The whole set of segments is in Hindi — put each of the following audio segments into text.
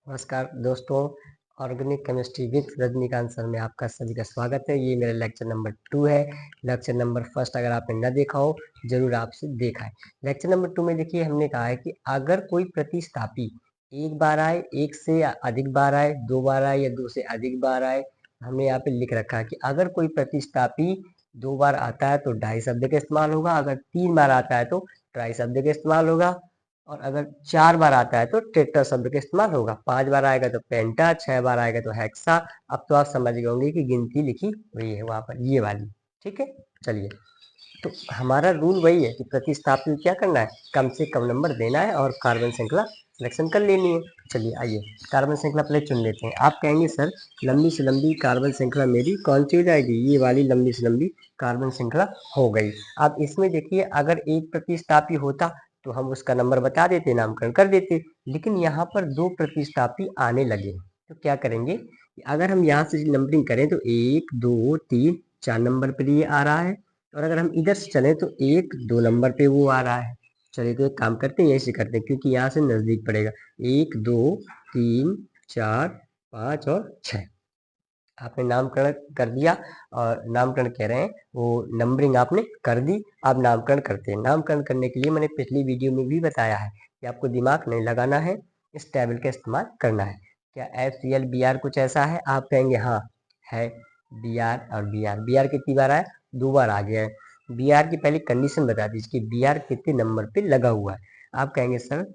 नमस्कार दोस्तों, organic chemistry with Rajinikanth sir में आपका सभी का स्वागत है। ये मेरा लेक्चर नंबर 2 है। लेक्चर नंबर फर्स्ट अगर आपने न देखा हो जरूर आपसे देखा है। लेक्चर नंबर 2 में देखिए हमने कहा है कि अगर कोई प्रतिस्थापी एक बार आए, एक से अधिक बार आए, दो बार आए या दो से अधिक बार आए, हमने यहाँ पे लिख रखा है कि अगर कोई प्रतिस्थापी दो बार आता है तो डाई शब्द का इस्तेमाल होगा, अगर तीन बार आता है तो ट्राई शब्द का इस्तेमाल होगा, और अगर चार बार आता है तो टेट्रा शब्द का इस्तेमाल होगा। पांच बार आएगा तो पेंटा, छह बार आएगा तो हेक्सा। अब तो आप समझ गए होंगे कि गिनती लिखी हुई है वहां पर ये वाली। ठीक है, चलिए। तो हमारा रूल वही है कि प्रतिस्थापन क्या करना है, कम से कम नंबर देना है और कार्बन श्रृंखला सिलेक्शन कर लेनी है। चलिए आइए कार्बन श्रृंखला पहले चुन लेते हैं। आप कहेंगे सर लंबी से लंबी कार्बन श्रृंखला मेरी कौन सी हो जाएगी, ये वाली लंबी से लंबी कार्बन श्रृंखला हो गई। अब इसमें देखिए अगर एक प्रतिस्थापी होता तो हम उसका नंबर बता देते, नामकरण कर देते, लेकिन यहाँ पर दो प्रतिस्थापी आने लगे तो क्या करेंगे, अगर हम यहाँ से नंबरिंग करें तो एक दो तीन चार नंबर पर ये आ रहा है, और अगर हम इधर से चलें तो एक दो नंबर पे वो आ रहा है। चलिए तो एक काम करते हैं, यहीं से करते हैं क्योंकि यहाँ से नजदीक पड़ेगा। एक दो तीन चार पाँच और छः आपने नामकरण कर दिया, और नामकरण कह रहे हैं वो नंबरिंग आपने कर दी। अब नामकरण करते हैं। नामकरण करने के लिए मैंने पिछली वीडियो में भी बताया है कि आपको दिमाग नहीं लगाना है, इस टेबल का इस्तेमाल करना है। क्या FCl Br कुछ ऐसा है, आप कहेंगे हाँ है। Br और Br कितनी बार आया, दो बार आ गया है। Br की पहले कंडीशन बता दीजिए कि Br कितने नंबर पे लगा हुआ है। आप कहेंगे सर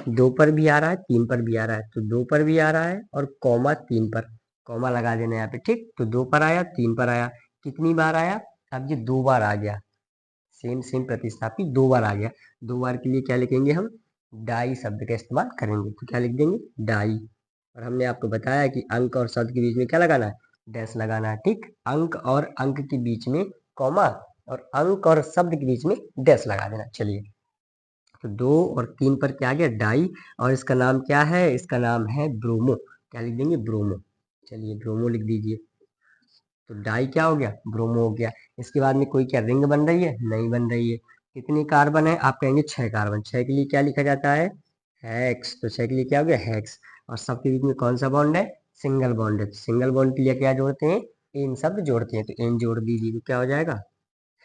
दो पर भी आ रहा है, तीन पर भी आ रहा है, तो दो पर भी आ रहा है और कॉमा तीन पर, कॉमा लगा देना यहाँ पे। ठीक, तो दो पर आया, तीन पर आया, कितनी बार आया, अब ये दो बार आ गया। सेम सेम प्रतिस्थापी दो बार आ गया। दो बार के लिए क्या लिखेंगे हम, डाई शब्द का इस्तेमाल करेंगे। तो क्या लिख देंगे, डाई। और हमने आपको बताया कि अंक और शब्द के बीच में क्या लगाना है, डैश लगाना है। ठीक, अंक और अंक के बीच में कॉमा, और अंक और शब्द के बीच में डैश लगा देना। चलिए तो दो और तीन पर क्या आ गया, डाई, और इसका नाम क्या है, इसका नाम है ब्रोमो। क्या लिख देंगे, ब्रोमो। चलिए ब्रोमो लिख दीजिए। तो डाई क्या हो गया, ब्रोमो हो गया। इसके बाद में कोई क्या रिंग बन रही है, नहीं बन रही है। कितनी कार्बन है, आप कहेंगे छह कार्बन। छह के लिए क्या लिखा जाता है, हेक्स। तो छह के लिए क्या हो गया, हेक्स। और सबके बीच में कौन सा बॉन्ड है, सिंगल बॉन्ड है। सिंगल बॉन्ड के लिए क्या जोड़ते हैं, एन शब्द जोड़ते हैं। तो एन जोड़ दीजिए तो क्या हो जाएगा,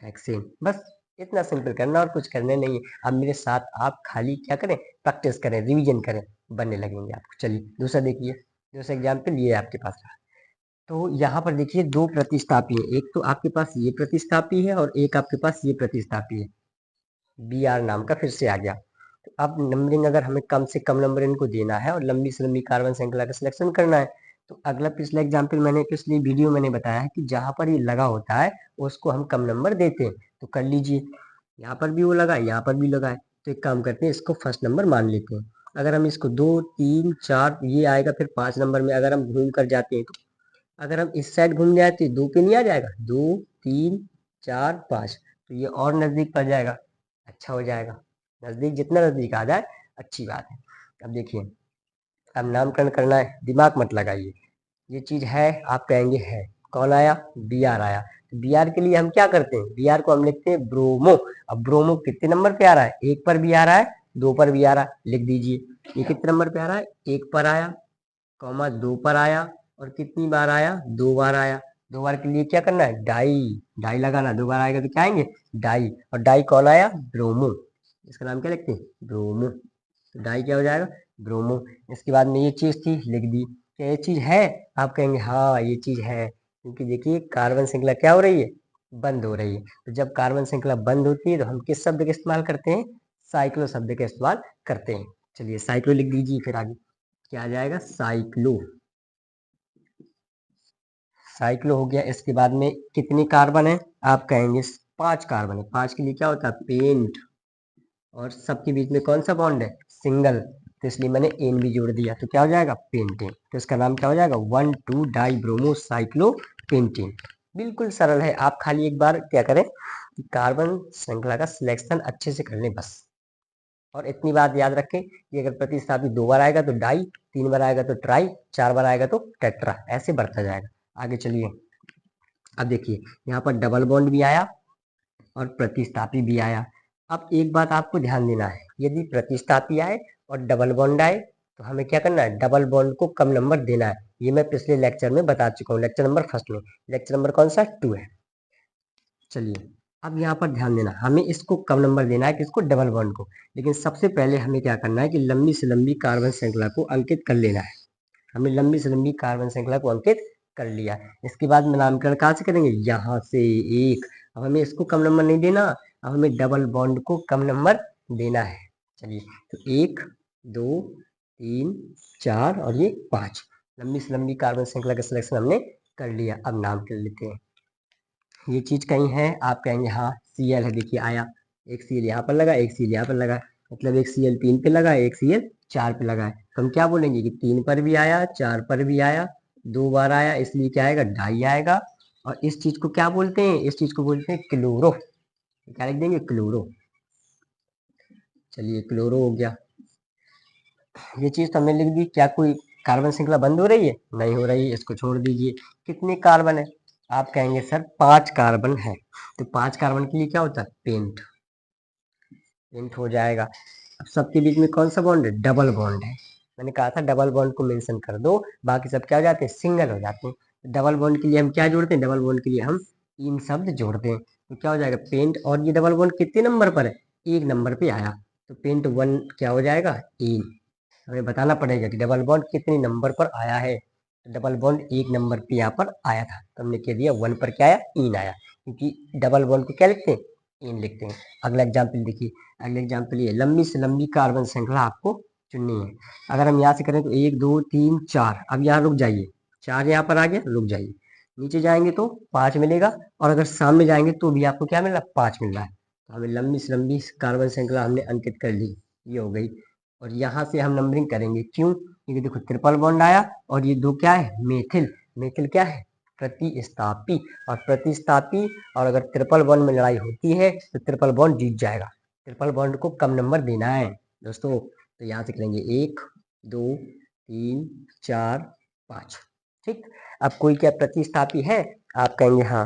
हेक्सेन। बस इतना सिंपल करना और कुछ करने नहीं है। अब मेरे साथ आप खाली क्या करें, प्रैक्टिस करें, रिवीजन करें, बनने लगेंगे आपको। चलिए दूसरा देखिए, दूसरा एग्जाम्पल ये आपके पास रहा। तो यहाँ पर देखिए दो प्रतिस्थापी है, एक तो आपके पास ये प्रतिस्थापी है और एक आपके पास ये प्रतिस्थापी है। Br नाम का फिर से आ गया। तो अब नंबरिंग अगर हमें कम से कम नंबर इनको देना है और लंबी से लंबी कार्बन श्रृंखला का सिलेक्शन करना है, तो अगला पिछला एग्जाम्पल मैंने पिछली वीडियो मैंने बताया है कि जहां पर ये लगा होता है उसको हम कम नंबर देते हैं। तो कर लीजिए, यहाँ पर भी वो लगा है, यहाँ पर भी लगा है, तो एक काम करते हैं इसको फर्स्ट नंबर मान लेते हैं। अगर हम इसको दो तीन चार ये आएगा, फिर पांच नंबर में अगर हम घूम कर जाते हैं तो अगर हम इस साइड घूम जाए तो दो पे नहीं आ जाएगा, दो तीन चार पाँच, तो ये और नजदीक पड़ जाएगा, अच्छा हो जाएगा। नजदीक जितना नजदीक आ जाए अच्छी बात है। अब देखिए, अब नामकरण करना है, दिमाग मत लगाइए। ये चीज है, आप कहेंगे है, कौन आया, Br आया। तो Br के लिए हम क्या करते हैं, Br को हम लिखते हैं ब्रोमो। अब ब्रोमो कितने नंबर पे आ रहा है, एक पर भी आ रहा है, दो पर भी आ रहा है, लिख दीजिए। ये कितने नंबर पे आ रहा है, एक पर आया, कॉमा दो पर आया, और कितनी बार आया, दो बार आया। दो बार के लिए क्या करना है, डाई, डाई लगाना। दो बार आएगा तो क्या आएंगे, डाई, और डाई कौन आया, ब्रोमो। इसका नाम क्या लिखते हैं, ब्रोमो। तो डाई क्या हो जाएगा, ब्रोमो। इसके बाद में ये चीज थी, लिख दी। क्या ये चीज है, आप कहेंगे हाँ ये चीज है, क्योंकि देखिए कार्बन श्रृंखला क्या हो रही है, बंद हो रही है। तो जब कार्बन श्रृंखला बंद होती है तो हम किस शब्द का इस्तेमाल करते हैं, साइक्लो शब्द का इस्तेमाल करते हैं। चलिए साइक्लो लिख दीजिए, फिर आगे क्या आ जाएगा, साइक्लो। साइक्लो हो गया। इसके बाद में कितनी कार्बन है, आप कहेंगे पांच कार्बन है। पांच के लिए क्या होता है, पेंट, और सबके बीच में कौन सा बॉन्ड है, सिंगल, तो इसलिए मैंने एन भी जोड़ दिया। तो क्या हो जाएगा, पेंटेन। तो इसका नाम क्या हो जाएगा, 1,2 डाई ब्रोमो साइक्लो पेंटेन। बिल्कुल सरल है। आप खाली एक बार क्या करें, कार्बन श्रृंखला का सिलेक्शन अच्छे से कर लें बस। और इतनी बात याद रखें कि अगर प्रतिस्थापी दो बार आएगा तो डाई, तीन बार आएगा तो ट्राई, चार बार आएगा तो टेट्रा, ऐसे बढ़ता जाएगा। आगे चलिए, अब देखिए यहाँ पर डबल बॉन्ड भी आया और प्रतिस्थापी भी आया। अब एक बात आपको ध्यान देना है, यदि प्रतिस्थापी आए और डबल बॉन्ड आए तो हमें क्या करना है, डबल बॉन्ड को कम नंबर देना है। ये मैं पिछले लेक्चर में बता चुका हूँ, लेक्चर नंबर फर्स्ट में। लेक्चर नंबर कौन सा, 2 है। चलिए अब यहाँ पर ध्यान देना, हमें इसको कम नंबर देना है, किसको, डबल बॉन्ड को। लेकिन सबसे पहले हमें क्या करना है कि लंबी से लंबी कार्बन श्रृंखला को अंकित कर लेना है। हमने लंबी से लंबी कार्बन श्रृंखला को अंकित कर लिया। इसके बाद में नामकरण कहाँ से करेंगे, यहाँ से एक। अब हमें इसको कम नंबर नहीं देना, अब हमें डबल बॉन्ड को कम नंबर देना है। चलिए तो 1 2 3 4 और ये 5, लंबी से लंबी कार्बन श्रृंखला का सिलेक्शन हमने कर लिया। अब नाम कर लेते हैं। ये चीज कहीं है, आप कहेंगे हाँ Cl है, देखिए आया, एक Cl यहाँ पर लगा, एक Cl यहाँ पर लगा, मतलब एक Cl 3 पे लगा, एक Cl 4 पे लगा है। तो हम क्या बोलेंगे कि 3 पर भी आया, 4 पर भी आया, 2 बार आया, इसलिए क्या आएगा, डाई आएगा। और इस चीज को क्या बोलते हैं, इस चीज को बोलते हैं क्लोरो। क्या लिख देंगे, क्लोरो। चलिए क्लोरो हो गया। ये चीज तो हमने लिख दी। क्या कोई कार्बन श्रृंखला बंद हो रही है, नहीं हो रही है, इसको छोड़ दीजिए। कितने कार्बन है, आप कहेंगे सर 5 कार्बन है। तो 5 कार्बन के लिए क्या होता है, पेंट, पेंट हो जाएगा। अब सबके बीच में कौन सा बॉन्ड है, डबल बॉन्ड है। मैंने कहा था डबल बॉन्ड को मेंशन कर दो, बाकी सब क्या हो जाते हैं, सिंगल हो जाते हैं। डबल बॉन्ड के लिए हम क्या जोड़ते हैं, डबल बॉन्ड के लिए हम इन शब्द जोड़ते हैं। तो क्या हो जाएगा, पेंट। और ये डबल बॉन्ड कितने नंबर पर है, 1 नंबर पे आया, तो पेंट 1 क्या हो जाएगा, इन। हमें बताना पड़ेगा कि डबल बॉन्ड कितने नंबर पर आया है। तो डबल बॉन्ड 1 नंबर पे यहाँ पर आया था, तो हमने कह दिया 1 पर क्या आया, इन आया, क्योंकि डबल बॉन्ड को क्या लिखते हैं, इन लिखते हैं। अगला एग्जाम्पल देखिए, अगले एग्जाम्पल ये, लंबी से लंबी कार्बन श्रृंखला आपको चुननी है। अगर हम यहाँ से करें तो 1 2 3 4, अब यहाँ रुक जाइए, 4 यहाँ पर आ गया, रुक जाइए। नीचे जाएंगे तो 5 मिलेगा, और अगर सामने जाएंगे तो भी आपको क्या मिल रहा है, 5 मिल रहा है। तो हमें लंबी से लंबी कार्बन श्रृंखला हमने अंकित कर ली, ये हो गई। और यहाँ से हम नंबरिंग करेंगे, क्यों, क्योंकि देखो ट्रिपल बॉन्ड आया, और ये दो क्या है, मेथिल। मेथिल क्या है, प्रतिस्थापी। और प्रतिस्थापी, और अगर ट्रिपल बॉन्ड में लड़ाई होती है तो ट्रिपल बॉन्ड जीत जाएगा। ट्रिपल बॉन्ड को कम नंबर देना है दोस्तों। तो यहाँ से करेंगे 1 2 3 4 5, ठीक। अब कोई क्या प्रतिस्थापी है, आप कहेंगे हाँ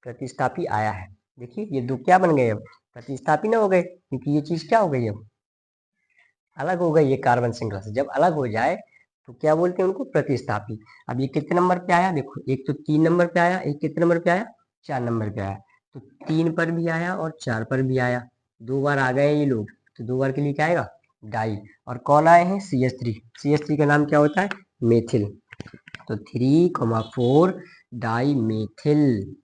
प्रतिस्थापी आया है। देखिए ये दो क्या बन गए, अब प्रतिस्थापी ना हो गए, क्योंकि ये चीज क्या हो गई, अब अलग हो गई। ये कार्बन श्रृंखला से जब अलग हो जाए तो क्या बोलते हैं उनको, प्रतिस्थापी। अब ये कितने नंबर पे आया, देखो एक तो 3 नंबर पे आया, एक कितने नंबर पे आया, 4 नंबर पे आया। तो 3 पर भी आया और 4 पर भी आया, 2 बार आ गए ये लोग, तो 2 बार के लिए क्या आएगा, डाई। और कौन आए हैं, CH3। CH3 का नाम क्या होता है, मेथिल। तो 3,4 डाई मेथिल।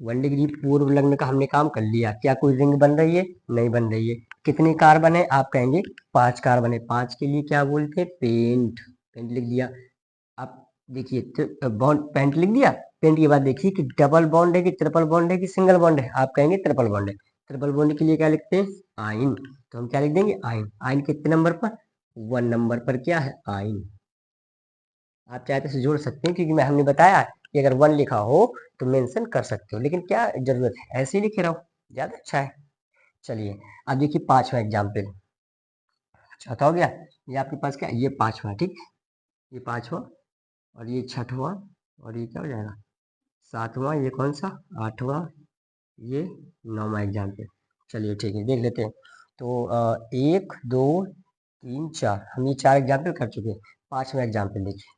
1 डिग्री पूर्व लग्न का हमने काम कर लिया। क्या कोई रिंग बन रही है, नहीं बन रही है। कितने कार्बन है, आप कहेंगे 5 कार्बन है। 5 के लिए क्या बोलते हैं, पेंट। पेंट लिख दिया। आप देखिए बॉन्ड, पेंट लिख दिया। पेंट के बाद देखिए कि डबल बॉन्ड है कि ट्रिपल बॉन्ड है कि सिंगल बॉन्ड है, आप कहेंगे ट्रिपल बॉन्ड है। ट्रिपल बॉन्ड के लिए क्या लिखते हैं, आइन। तो हम क्या लिख देंगे, आइन। आइन कितने नंबर पर, 1 नंबर पर क्या है, आइन। आप चाहे तो इसे जोड़ सकते हैं, क्योंकि मैं हमने बताया कि अगर 1 लिखा हो तो मेंशन कर सकते हो, लेकिन क्या जरूरत है, ऐसे ही लिखे रहो, ज्यादा अच्छा है। चलिए अब देखिए 5वां एग्जाम्पल। चौथा हो गया, ये आपके पास क्या है, ये 5वां, ठीक। ये 5वां, और ये 6वां, और ये क्या हो जाएगा, 7वां, ये कौन सा, 8वां, ये 9वां एग्जाम्पल। चलिए ठीक है, देख लेते हैं। तो 1 2 3 4, हम ये 4 एग्जाम्पल कर चुके हैं। 5वां एग्जाम्पल देखिए,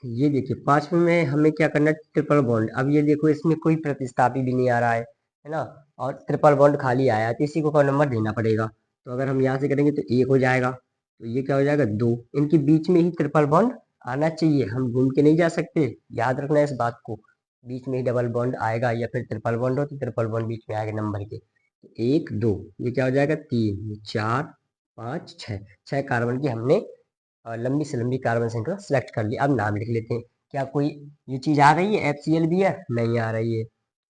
ये देखिए 5वें में हमें क्या करना है, ट्रिपल बॉन्ड। अब ये देखो इसमें कोई प्रतिस्थापी भी नहीं आ रहा है ना, और ट्रिपल बॉन्ड खाली आया है, तो इसी को कोई नंबर देना पड़ेगा। तो अगर हम यहाँ से करेंगे तो 1 हो जाएगा, तो ये क्या हो जाएगा, 2। इनके बीच में ही ट्रिपल बॉन्ड आना चाहिए, हम घूम के नहीं जा सकते, याद रखना इस बात को। बीच में ही डबल बॉन्ड आएगा, या फिर ट्रिपल बॉन्ड हो तो ट्रिपल बॉन्ड बीच में आएगा नंबर के। तो 1 2, ये क्या हो जाएगा, 3 4 5 6, 6 कार्बन की हमने लंबी से लंबी कार्बन श्रृंखला सेलेक्ट कर ली। अब नाम लिख लेते हैं। क्या कोई ये चीज आ रही है, HCl भी है, नहीं आ रही है।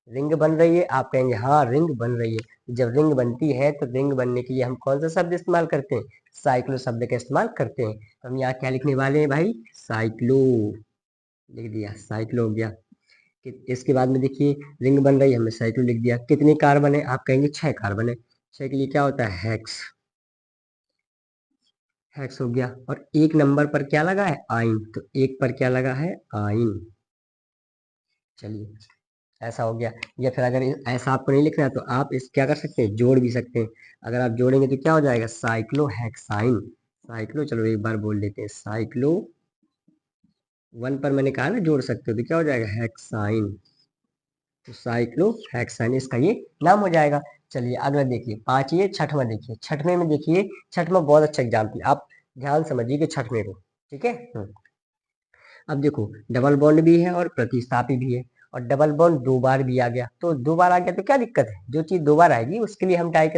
रिंग बन रही है, आप कहेंगे हाँ रिंग बन रही है। जब रिंग बनती है तो रिंग बनने के लिए हम कौन सा शब्द इस्तेमाल करते हैं, साइक्लो शब्द का इस्तेमाल करते हैं। तो हम यहाँ क्या लिखने वाले हैं भाई, साइक्लो लिख दिया, साइक्लो हो गया। इसके बाद में देखिए रिंग बन रही है, हमने साइक्लो लिख दिया। कितने कार्बन है, आप कहेंगे 6 कार्बन है। 6 के लिए क्या होता है, हेक्स। हेक्स हो गया। और 1 नंबर पर क्या लगा है, आइन। तो 1 पर क्या लगा है, आइन। चलिए ऐसा हो गया। या फिर अगर ऐसा आपको नहीं लिखना है तो आप इस क्या कर सकते हैं, जोड़ भी सकते हैं। अगर आप जोड़ेंगे तो क्या हो जाएगा, साइक्लोहेक्साइन। साइक्लो, चलो एक बार बोल देते हैं, साइक्लो 1 पर मैंने कहा ना जोड़ सकते हो, तो क्या हो जाएगा, हेक्साइन। तो साइक्लोहेक्साइन इसका ये नाम हो जाएगा। चलिए अगला देखिए, 5 ये छठवां देखिए। छठवें में देखिए, छठवां बहुत अच्छा एग्जाम्पल, आप ध्यान समझिए कि छठवें को, ठीक है। अब देखो, डबल बॉन्ड भी है और प्रतिस्थापी भी है, और डबल बॉन्ड 2 बार भी आ गया, तो 2 बार आ गया तो क्या दिक्कत है, जो चीज 2 बार आएगी उसके लिए हम डाई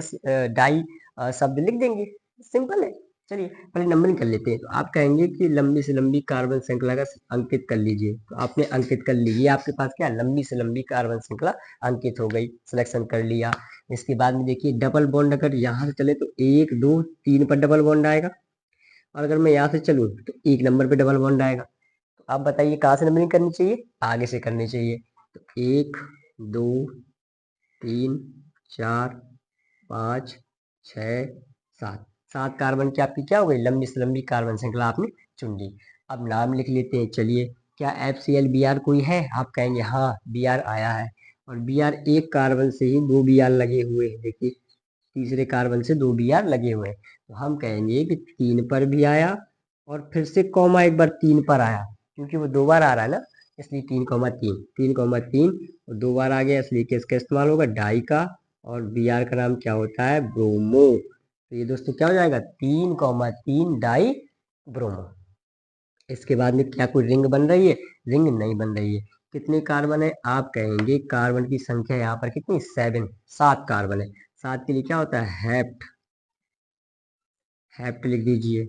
शब्द लिख देंगे, सिंपल है। चलिए पहले नंबरिंग कर लेते हैं। तो आप कहेंगे कि लंबी से लंबी कार्बन श्रृंखला का अंकित कर लीजिए, तो आपने अंकित कर ली, ये आपके पास क्या, लंबी से लंबी कार्बन श्रृंखला अंकित हो गई, सिलेक्शन कर लिया। इसके बाद में देखिए, डबल बॉन्ड अगर यहाँ से चले तो 1 2 3 पर डबल बॉन्ड आएगा, और अगर मैं यहाँ से चलूँ तो 1 नंबर पे डबल बॉन्ड आएगा। तो आप बताइए कहाँ से नंबरिंग करनी चाहिए, आगे से करनी चाहिए। तो 1 2 3 4 5 6 7, 7 कार्बन की आपकी क्या हो गई, लंबी से लंबी कार्बन श्रृंखला आपने चुन ली। अब नाम लिख लेते हैं। चलिए, क्या FCl Br कोई है, आप कहेंगे हाँ Br आया है, और Br एक कार्बन से ही 2 Br लगे हुए हैं, देखिए तीसरे कार्बन से 2 Br लगे हुए हैं। तो हम कहेंगे कि 3 पर भी आया, और फिर से कॉमा एक बार 3 पर आया, क्योंकि वो 2 बार आ रहा है ना, इसलिए 3,3 3,3 और 2 बार आ गया, इसलिए किसका इस्तेमाल होगा, डाई का। और Br का नाम क्या होता है, ब्रोमो। तो ये दोस्तों क्या हो जाएगा, 3,3 डाई ब्रोमो। इसके बाद में क्या कोई रिंग बन रही है, रिंग नहीं बन रही है। कितने कार्बन है, आप कहेंगे कार्बन की संख्या यहाँ पर कितनी, 7 कार्बन है। 7 के लिए क्या होता है, हैप्ट लिख दीजिए।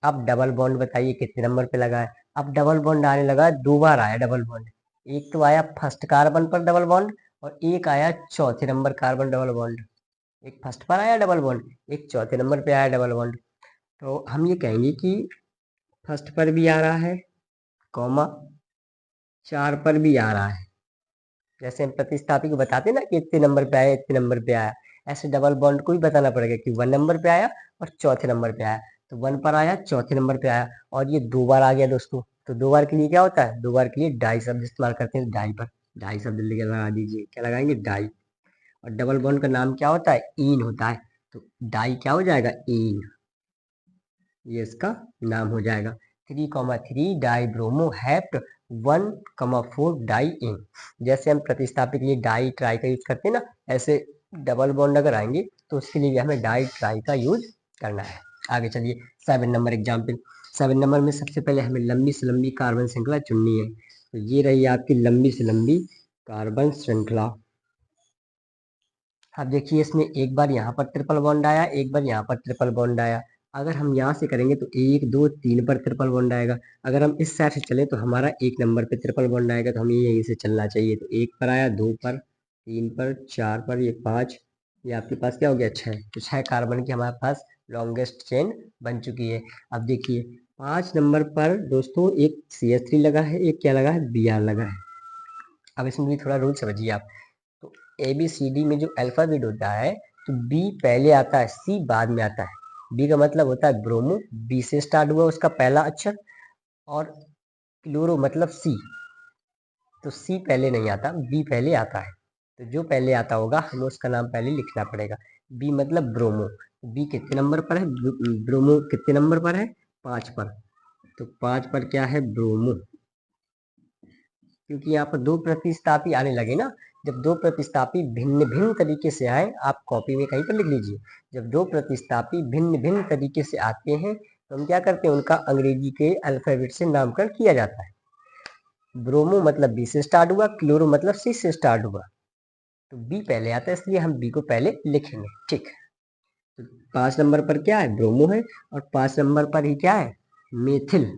अब डबल बॉन्ड बताइए कितने नंबर पे लगा है। अब डबल बॉन्ड आने लगा है, 2 बार आया डबल बॉन्ड। एक तो आया फर्स्ट कार्बन पर डबल बॉन्ड, और एक आया चौथे नंबर कार्बन डबल बॉन्ड। एक फर्स्ट पर आया डबल बॉन्ड, एक चौथे नंबर पे आया डबल बॉन्ड। तो हम ये कहेंगे कि फर्स्ट पर भी आ रहा है, कॉमा 4 पर भी आ रहा है। जैसे हम प्रतिस्थापी को बताते ना कि इतने नंबर पे आया, इतने नंबर पे आया, ऐसे डबल बॉन्ड को भी बताना पड़ेगा कि 1 नंबर पे आया और चौथे नंबर पे आया। तो 1 पर आया, चौथे नंबर पे आया, और ये 2 बार आ गया दोस्तों। तो 2 बार के लिए क्या होता है, 2 बार के लिए डाई शब्द इस्तेमाल करते हैं, डाई पर डाई शब्द लगा दीजिए, क्या लगाएंगे, डाई। और डबल बॉन्ड का नाम क्या होता है, ईन होता है। तो डाई क्या हो जाएगा, ईन, ये इसका नाम हो जाएगा। 3,3 डाई ब्रोमो हैप्ट 1,4 डाई इन। जैसे हम प्रतिस्थापी के लिए डाई ट्राई का यूज करते हैं ना, ऐसे डबल बॉन्ड अगर आएंगे तो उसके लिए भी हमें डाई ट्राई का यूज करना है। आगे चलिए, 7 नंबर एग्जाम्पल। 7 नंबर में सबसे पहले हमें लंबी से लंबी कार्बन श्रृंखला चुननी है। तो ये रही आपकी लंबी से लंबी कार्बन श्रृंखला। अब देखिए, इसमें एक बार यहाँ पर ट्रिपल बॉन्ड आया, एक बार यहाँ पर ट्रिपल बॉन्ड आया। अगर हम यहाँ से करेंगे तो 1 2 3 पर ट्रिपल बॉन्ड आएगा। अगर हम इस साइड से चले तो हमारा 1 नंबर पे ट्रिपल बॉन्ड आएगा, तो हमें यहीं से चलना चाहिए। तो 1 पर आया, 2 पर, 3 पर, 4 पर, ये 5, ये आपके पास क्या हो गया, 6। तो 6 कार्बन की हमारे पास लॉन्गेस्ट चेन बन चुकी है। अब देखिए, 5 नंबर पर दोस्तों एक CH3 लगा है, एक क्या लगा है, Br लगा है। अब इसमें भी थोड़ा रूल समझिए आप। तो ABCD में जो अल्फाबेट होता है, तो बी पहले आता है, सी बाद में आता है। बी का मतलब होता है ब्रोमो, बी से स्टार्ट हुआ उसका पहला अक्षर, और क्लोरो मतलब सी, तो सी पहले नहीं आता, बी पहले आता है। तो जो पहले आता होगा हमें उसका नाम पहले लिखना पड़ेगा। बी मतलब ब्रोमो, बी कितने नंबर पर है, ब्रोमो कितने नंबर पर है, 5 पर। तो 5 पर क्या है, ब्रोमो। क्योंकि यहाँ पर 2 प्रतिस्थापी आने लगे ना, जब 2 प्रतिस्थापी भिन्न भिन्न तरीके से आए, आप कॉपी में कहीं पर लिख लीजिए, जब 2 प्रतिस्थापी भिन्न भिन्न तरीके से आते हैं तो हम क्या करते हैं, उनका अंग्रेजी के अल्फाबेट से नामकरण किया जाता है। ब्रोमो मतलब बी से स्टार्ट हुआ, क्लोरो मतलब सी से स्टार्ट हुआ, तो बी पहले आता है, इसलिए हम बी को पहले लिखेंगे, ठीक है। तो 5 नंबर पर क्या है, ब्रोमो है, और 5 नंबर पर ही क्या है, मेथिल।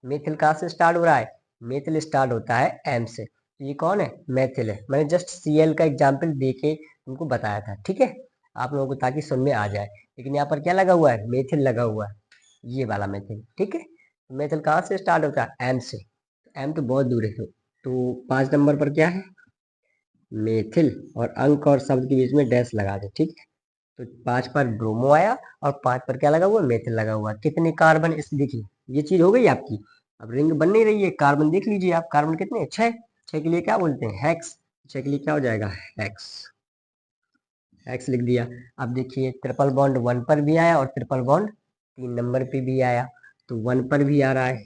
मेथिल कहाँ से स्टार्ट हो रहा है, मेथिल स्टार्ट होता है एम से। तो ये कौन है, मेथिल है। मैंने जस्ट Cl का एग्जाम्पल दे के उनको बताया था, ठीक है, आप लोगों को ताकि समझ में आ जाए। लेकिन यहाँ पर क्या लगा हुआ है, मेथिल लगा हुआ है, ये वाला मेथिल, ठीक है। मेथिल कहाँ से स्टार्ट होता है, एम से। एम तो बहुत दूर है। तो 5 नंबर पर क्या है, मेथिल, और अंक और शब्द के बीच में डैश लगा दे, ठीक है। तो 5 पर ब्रोमो आया, और 5 पर क्या लगा हुआ, मेथिल लगा हुआ। कितने कार्बन, इस देखिए ये चीज हो गई आपकी। अब रिंग बन नहीं रही है, कार्बन देख लीजिए आप, कार्बन कितने, 6। 6 के लिए क्या बोलते हैं, हेक्स। के लिए क्या हो जाएगा एक्स, एक्स लिख दिया। अब देखिए ट्रिपल बॉन्ड 1 पर भी आया और ट्रिपल बॉन्ड 3 नंबर पे भी आया, तो 1 पर भी आ रहा है,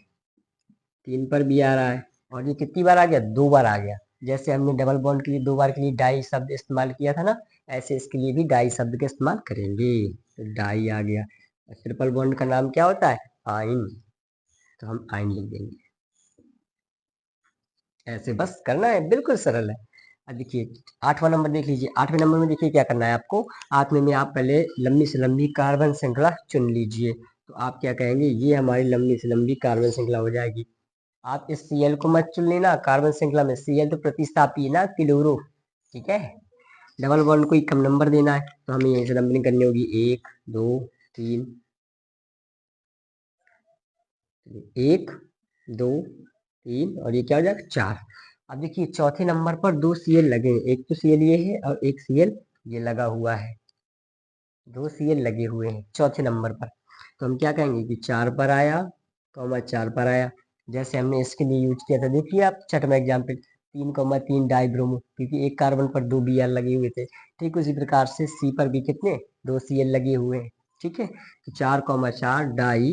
3 पर भी आ रहा है, और ये कितनी बार आ गया, 2 बार आ गया। जैसे हमने डबल बॉन्ड के लिए 2 बार के लिए डाई शब्द इस्तेमाल किया था ना, ऐसे इसके लिए भी डाई शब्द का इस्तेमाल करेंगे, तो डाई आ गया। ट्रिपल बॉन्ड का नाम क्या होता है, आइन, तो हम आइन लिख देंगे। ऐसे बस करना है, बिल्कुल सरल है। अब देखिए 8वां नंबर देख लीजिए। 8वें नंबर में देखिए क्या करना है आपको। 8वें में आप पहले लंबी से लंबी कार्बन श्रृंखला चुन लीजिए। तो आप क्या कहेंगे, ये हमारी लंबी से लंबी कार्बन श्रृंखला हो जाएगी। आप इस Cl को मत चुन लेना, कार्बन श्रृंखला में Cl तो प्रतिस्थापी है ना, क्लोरो, ठीक है। डबल बॉन्ड को ही कम नंबर देना है, तो हमें यहीं से नंबरिंग करनी होगी 1 2 3, 1 2 3 और ये क्या हो जाएगा 4। अब देखिए चौथे नंबर पर 2 Cl लगे हैं, एक तो Cl ये है और एक Cl ये लगा हुआ है, 2 Cl लगे हुए हैं चौथे नंबर पर। तो हम क्या कहेंगे कि 4 पर आया, कॉमा 4 पर आया। जैसे हमने इसके लिए यूज किया था, देखिए आप छठवां एग्जाम्पल 3,3 डाइब्रोमो, क्योंकि एक कार्बन पर 2 Br लगे हुए थे। ठीक उसी प्रकार से C पर भी कितने, 2 Cl लगे हुए हैं, ठीक है। तो 4,4 डाई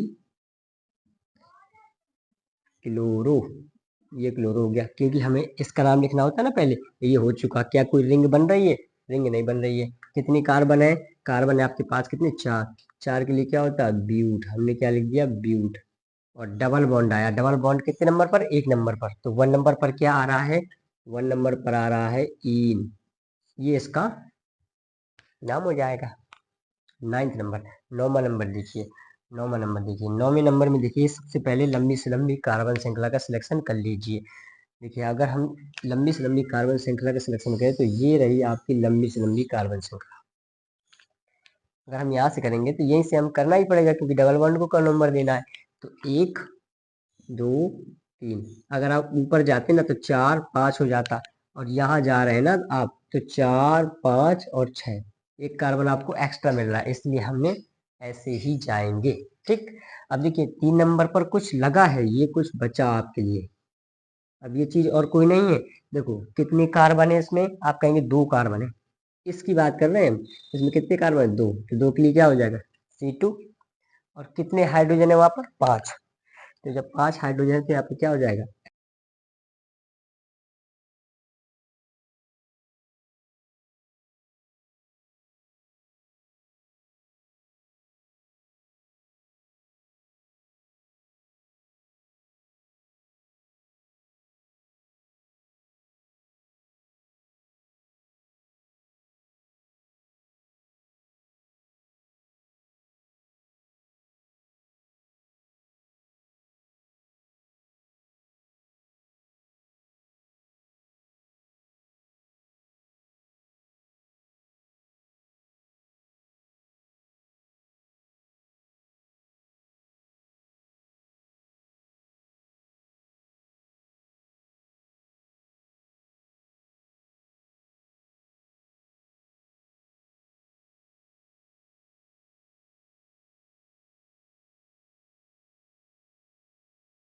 क्लोरो, ये क्लोरो हो गया, क्योंकि हमें इसका नाम लिखना होता है ना पहले। ये हो चुका, क्या कोई रिंग बन रही है, रिंग नहीं बन रही है। कितनी कार्बन है, कार्बन है आपके पास कितने, 4, 4 के लिए क्या होता है ब्यूट, हमने क्या लिख दिया ब्यूट। और डबल बॉन्ड आया, डबल बॉन्ड कितने नंबर पर, 1 नंबर पर, तो 1 नंबर पर क्या आ रहा है, 1 नंबर पर आ रहा है इन, ये इसका नाम हो जाएगा। 9th नंबर, 9वां नंबर देखिए, 9वां नंबर देखिए, 9वें नंबर में देखिए सबसे पहले लंबी से लंबी कार्बन श्रृंखला का सिलेक्शन कर लीजिए। देखिए अगर हम लंबी से लंबी कार्बन श्रृंखला का सिलेक्शन करें तो ये रही आपकी लंबी से लंबी कार्बन श्रृंखला। अगर हम यहाँ से करेंगे तो यहीं से हम करना ही पड़ेगा, क्योंकि डबल बॉन्ड को कम नंबर देना है। तो 1 2 3, अगर आप ऊपर जाते ना तो 4 5 हो जाता, और यहाँ जा रहे हैं ना आप तो 4 5 और 6, एक कार्बन आपको एक्स्ट्रा मिल रहा है, इसलिए हमने ऐसे ही जाएंगे, ठीक। अब देखिए 3 नंबर पर कुछ लगा है, ये कुछ बचा आपके लिए। अब ये चीज और कोई नहीं है, देखो कितने कार्बन है इसमें, आप कहेंगे 2 कार्बन है, इसकी बात कर रहे हैं हम। इसमें कितने कार्बन है, 2, तो 2 के लिए क्या हो जाएगा C2, और कितने हाइड्रोजन है वहां पर, 5। तो जब 5 हाइड्रोजन थे यहाँ पे क्या हो जाएगा